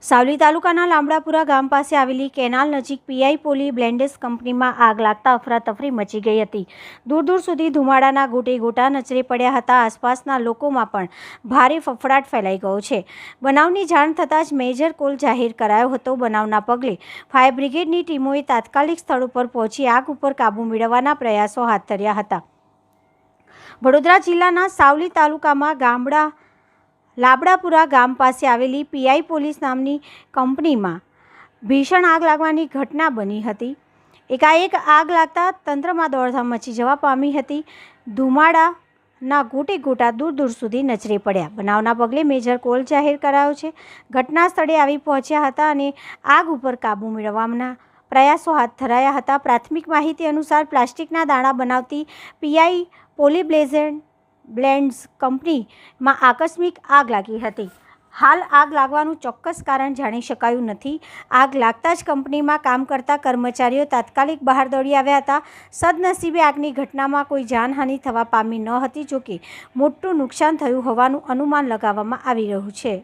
સાવલી તાલુકાના લામડાપુરા ગામ પાસે આવેલી કેનાલ નજીક પીઆઈ પોલી બ્લેન્ડ્સ કંપનીમાં આગ લાગતા અફરાતફરી મચી ગઈ હતી. દૂર દૂર સુધી ધુમાડાના ગોટે ગોટા નજરે પડ્યા હતા. આસપાસના લોકોમાં પણ ભારે ફફડાટ ફેલાઈ ગયો છે. બનાવની જાણ થતાં જ મેજર કોલ જાહેર કરાયો હતો. બનાવના પગલે ફાયર બ્રિગેડની ટીમોએ તાત્કાલિક સ્થળ ઉપર પહોંચી આગ ઉપર કાબૂ મેળવવાના પ્રયાસો હાથ ધર્યા હતા. વડોદરા જિલ્લાના સાવલી તાલુકામાં લાબડાપુરા ગામ પાસે આવેલી પીઆઈ પોલીસ નામની કંપનીમાં ભીષણ આગ લાગવાની ઘટના બની હતી. એકાએક આગ લાગતા તંત્રમાં દોડધામ મચી જવા પામી હતી. ધુમાડાના ગોટે ગોટા દૂર દૂર સુધી નજરે પડ્યા. બનાવના પગલે મેજર કોલ જાહેર કરાયો છે. ઘટના સ્થળે આવી પહોંચ્યા હતા અને આગ ઉપર કાબૂ મેળવવાના પ્રયાસો હાથ ધરાયા હતા. પ્રાથમિક માહિતી અનુસાર પ્લાસ્ટિકના દાણા બનાવતી પીઆઈ પોલી બ્લેન્ડ્સ કંપનીમાં આકસ્મિક આગ લાગી હતી. હાલ આગ લાગવાનું ચોક્કસ કારણ જાણી શકાયું નથી. આગ લાગતા જ કંપનીમાં કામ કરતા કર્મચારીઓ તાત્કાલિક બહાર દોડી આવ્યા હતા. સદનસીબે આગની ઘટનામાં કોઈ જાનહાનિ થવા પામી ન હતી. જોકે મોટું નુકસાન થયું હોવાનું અનુમાન લગાવવામાં આવી રહ્યું છે.